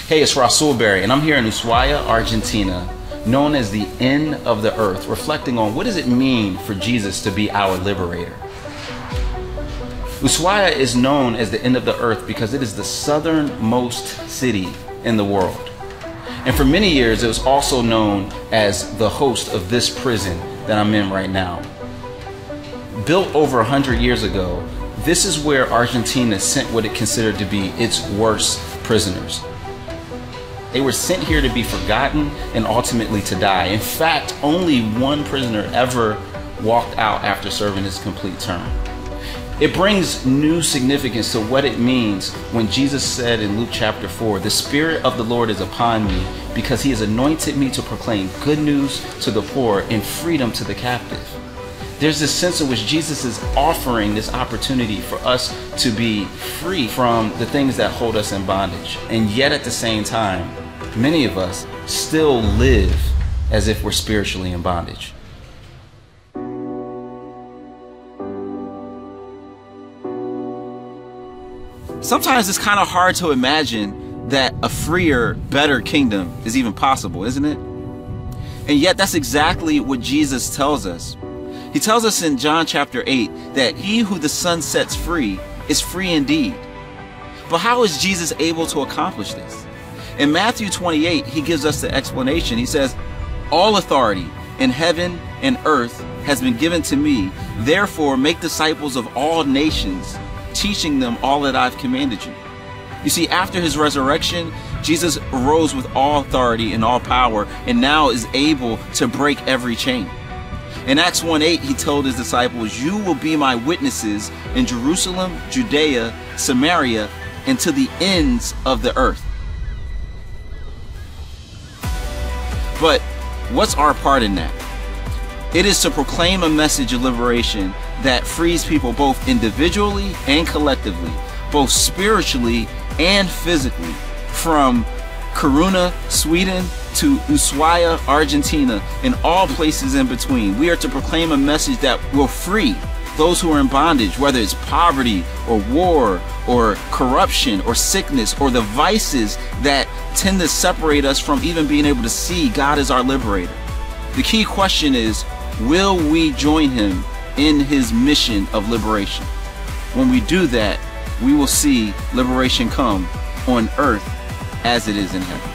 Hey, it's Rasool Berry, and I'm here in Ushuaia, Argentina, known as the end of the earth, reflecting on what does it mean for Jesus to be our liberator. Ushuaia is known as the end of the earth because it is the southernmost city in the world. And for many years, it was also known as the host of this prison that I'm in right now. Built over 100 years ago, this is where Argentina sent what it considered to be its worst prisoners. They were sent here to be forgotten and ultimately to die. In fact, only one prisoner ever walked out after serving his complete term. It brings new significance to what it means when Jesus said in Luke chapter 4, "The Spirit of the Lord is upon me because he has anointed me to proclaim good news to the poor and freedom to the captive." There's this sense in which Jesus is offering this opportunity for us to be free from the things that hold us in bondage. And yet at the same time, many of us still live as if we're spiritually in bondage. Sometimes it's kind of hard to imagine that a freer, better kingdom is even possible, isn't it? And yet that's exactly what Jesus tells us. He tells us in John chapter 8 that he who the Son sets free is free indeed. But how is Jesus able to accomplish this? In Matthew 28, he gives us the explanation. He says, "All authority in heaven and earth has been given to me. Therefore, make disciples of all nations, teaching them all that I've commanded you." You see, after his resurrection, Jesus arose with all authority and all power and now is able to break every chain. In Acts 1:8, he told his disciples, "You will be my witnesses in Jerusalem, Judea, Samaria, and to the ends of the earth." But what's our part in that? It is to proclaim a message of liberation that frees people both individually and collectively, both spiritually and physically, from Kiruna, Sweden, to Ushuaia, Argentina, and all places in between. We are to proclaim a message that will free those who are in bondage, whether it's poverty or war or corruption or sickness or the vices that tend to separate us from even being able to see God as our liberator. The key question is, will we join him in his mission of liberation? When we do that, we will see liberation come on earth as it is in heaven.